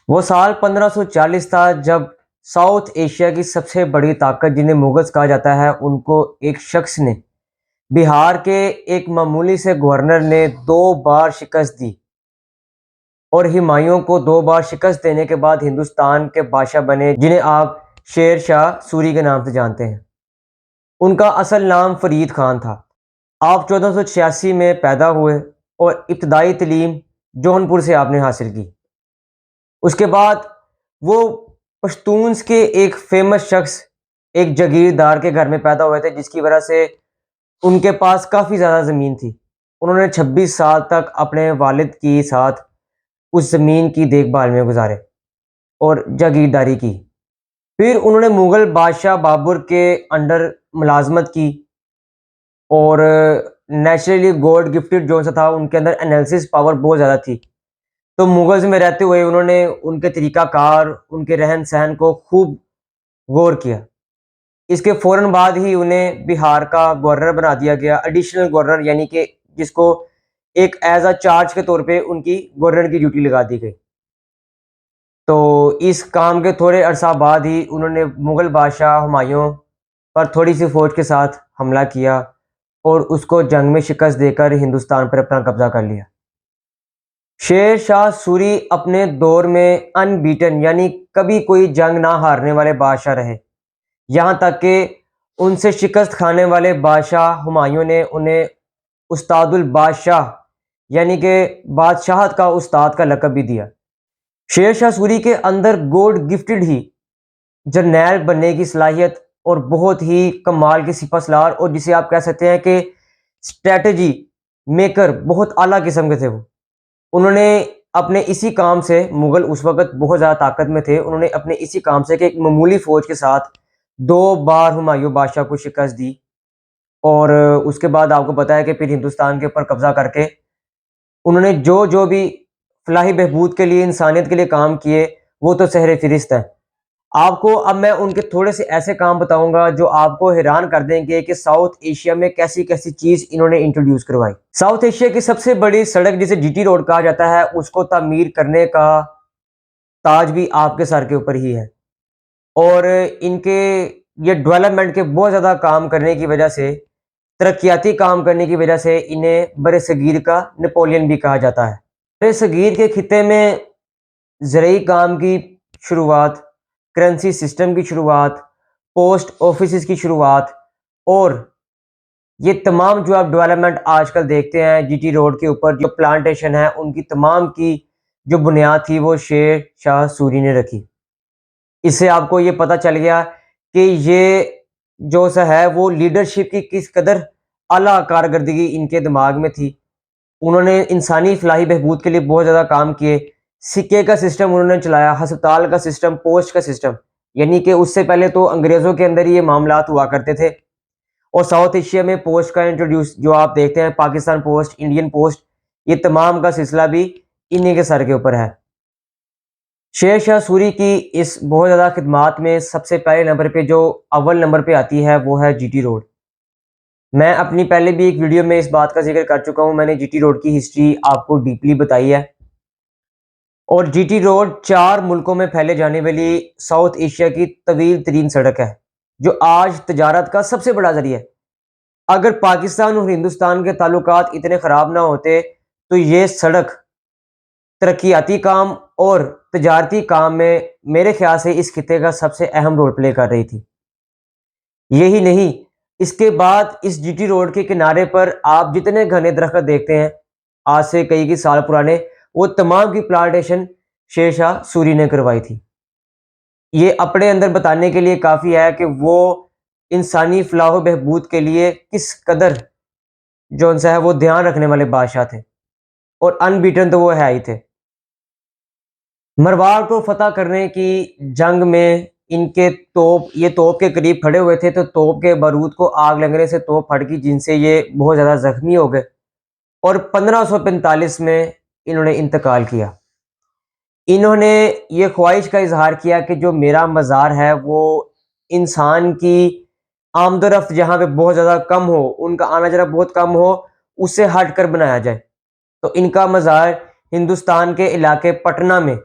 वो साल 1540 था जब साउथ एशिया की सबसे बड़ी ताकत जिन्हें मुगल्स कहा जाता है उनको एक शख्स ने बिहार के एक मामूली से गवर्नर ने 2 बार शिकस्त दी और हुमायूं को 2 बार शिकस्त देने के बाद हिंदुस्तान के बादशाह बने जिन्हें आप शेर शाह सूरी के नाम से जानते हैं। उनका असल नाम फरीद खान था। आप 1486 में पैदा हुए और इब्तदाई तलीम जौनपुर से आपने हासिल की। उसके बाद वो पश्तून्स के एक फेमस शख्स एक जागीरदार के घर में पैदा हुए थे जिसकी वजह से उनके पास काफ़ी ज़्यादा ज़मीन थी। उन्होंने 26 साल तक अपने वालिद के साथ उस ज़मीन की देखभाल में गुजारे और जागीरदारी की। फिर उन्होंने मुग़ल बादशाह बाबर के अंडर मुलाज़मत की और नेचुरली गॉड गिफ्टेड जो सा था उनके अंदर एनालिसिस पावर बहुत ज़्यादा थी। तो मुगल्स में रहते हुए उन्होंने उनके तरीक़ाकार, उनके रहन-सहन को खूब गौर किया। इसके फ़ौरन बाद ही उन्हें बिहार का गवर्नर बना दिया गया, एडिशनल गवर्नर यानी कि जिसको एक एज़ अ चार्ज के तौर पे उनकी गवर्नर की ड्यूटी लगा दी गई। तो इस काम के थोड़े अरसा बाद ही उन्होंने मुग़ल बादशाह हुमायूं पर थोड़ी-सी फ़ौज के साथ हमला किया और उसको जंग में शिकस्त देकर हिंदुस्तान पर अपना कब्ज़ा कर लिया। शेर शाह सूरी अपने दौर में अनबीटन यानी कभी कोई जंग ना हारने वाले बादशाह रहे। यहाँ तक कि उनसे शिकस्त खाने वाले बादशाह हुमायूं ने उन्हें उस्तादुल बादशाह यानी कि बादशाहत का उस्ताद का लक़ब भी दिया। शेर शाह सूरी के अंदर गॉड गिफ्टेड ही जर्नैल बनने की सलाहियत और बहुत ही कमाल की सिपहसालार और जिसे आप कह सकते हैं कि स्ट्रैटेजी मेकर बहुत आला किस्म के थे वो। उन्होंने अपने इसी काम से मुग़ल उस वक़्त बहुत ज़्यादा ताकत में थे। उन्होंने अपने इसी काम से कि एक मामूली फ़ौज के साथ 2 बार हुमायूं बादशाह को शिकस्त दी और उसके बाद आपको पता है कि फिर हिंदुस्तान के ऊपर कब्ज़ा करके उन्होंने जो भी फलाही बहबूद के लिए, इंसानियत के लिए काम किए, वो तो सहर-फ़िरिश्त हैं। आपको अब मैं उनके थोड़े से ऐसे काम बताऊँगा जो आपको हैरान कर देंगे कि साउथ एशिया में कैसी-कैसी चीज़ इन्होंने इंट्रोड्यूस करवाई। साउथ एशिया की सबसे बड़ी सड़क जिसे जीटी रोड कहा जाता है, उसको तामीर करने का ताज भी आपके सर के ऊपर ही है और इनके ये डेवलपमेंट के बहुत ज़्यादा काम करने की वजह से, तरक्याती काम करने की वजह से इन्हें बरे-सगीर का नेपोलियन भी कहा जाता है। बरे-सगीर के खित्ते में ज़रूरी काम की शुरुआत, करेंसी सिस्टम की शुरुआत, पोस्ट ऑफिसेज़ की शुरुआत और ये तमाम जो आप डेवलपमेंट आजकल देखते हैं जीटी रोड के ऊपर जो प्लांटेशन है, उनकी तमाम की जो बुनियाद थी वो शेर शाह सूरी ने रखी। इससे आपको ये पता चल गया कि ये जो सा है वो लीडरशिप की किस कदर आला कारकर्दगी इनके दिमाग में थी। उन्होंने इंसानी फलाही बहबूद के लिए बहुत ज़्यादा काम किए। सिक्के का सिस्टम उन्होंने चलाया, अस्पताल का सिस्टम, पोस्ट का सिस्टम, यानी कि उससे पहले तो अंग्रेज़ों के अंदर ही ये मामलात हुआ करते थे और साउथ एशिया में पोस्ट का इंट्रोड्यूस जो आप देखते हैं पाकिस्तान पोस्ट, इंडियन पोस्ट, ये तमाम का सिलसिला भी इन्हीं के सर के ऊपर है। शेर शाह सूरी की इस बहुत ज़्यादा खिदमात में सबसे पहले नंबर पे जो अव्वल नंबर पे आती है वो है जीटी रोड। मैं अपनी पहले भी एक वीडियो में इस बात का ज़िक्र कर चुका हूँ, मैंने जीटी रोड की हिस्ट्री आपको डीपली बताई है और जीटी रोड 4 मुल्कों में फैले जाने वाली साउथ एशिया की तवील तरीन सड़क है, जो आज तजारत का सबसे बड़ा ज़रिया है। अगर पाकिस्तान और हिंदुस्तान के ताल्लुकात इतने ख़राब ना होते, तो ये सड़क तरक्याती काम और तजारती काम में मेरे ख्याल से इस खित्ते का सबसे अहम रोल प्ले कर रही थी। यही नहीं, इसके बाद इस जीटी रोड के किनारे पर आप जितने घने दरख्त देखते हैं, आज से कई साल पुराने, वो तमाम की प्लांटेशन शेर शाह सूरी ने करवाई थी। ये अपने अंदर बताने के लिए काफ़ी है कि वो इंसानी फलाह व बहबूद के लिए किस कदर जो-सा है वो ध्यान रखने वाले बादशाह थे और अनबीटन तो वो है ही थे। मरवाड़ को फ़तह करने की जंग में इनके ये तोप के करीब खड़े हुए थे, तो तोप के बारूद को आग लगने से तोप फट गई, जिनसे ये बहुत ज़्यादा ज़ख्मी हो गए और 1545 में इन्होंने इंतकाल किया। इन्होंने ये ख्वाहिश का इज़हार किया कि जो मेरा मज़ार है, वो इंसान की आमद-ओ-रफ़्त जहाँ पे बहुत ज़्यादा कम हो, उनका आना-जाना बहुत कम हो, उससे हट कर बनाया जाए। तो इनका मज़ार हिंदुस्तान के इलाके पटना में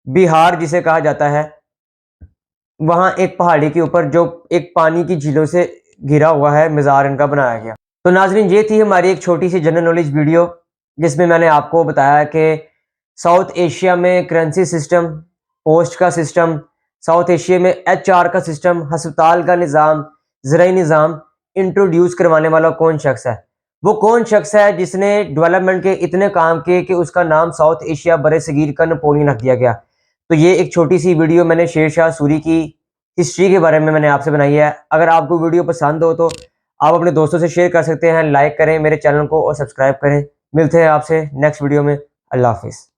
बिहार जिसे कहा जाता है, वहाँ एक पहाड़ी के ऊपर जो एक पानी की झीलों से घिरा हुआ है, मज़ार इनका बनाया गया। तो नाज़रीन, ये थी हमारी एक छोटी सी जनरल नॉलेज वीडियो, जिसमें मैंने आपको बताया कि साउथ एशिया में करेंसी सिस्टम, पोस्ट का सिस्टम, साउथ एशिया में एचआर का सिस्टम, अस्पताल का निज़ाम, ज़राई निज़ाम इंट्रोड्यूस करवाने वाला कौन शख्स है। वो कौन शख्स है जिसने डेवलपमेंट के इतने काम किए कि उसका नाम साउथ एशिया बरे-सगीर का नेपोलियन रख दिया गया। तो ये एक छोटी सी वीडियो मैंने शेर शाह सूरी की हिस्ट्री के बारे में मैंने आपसे बनाई है। अगर आपको वीडियो पसंद हो तो आप अपने दोस्तों से शेयर कर सकते हैं, लाइक करें मेरे चैनल को और सब्सक्राइब करें। मिलते हैं आपसे नेक्स्ट वीडियो में। अल्लाह हाफिज़।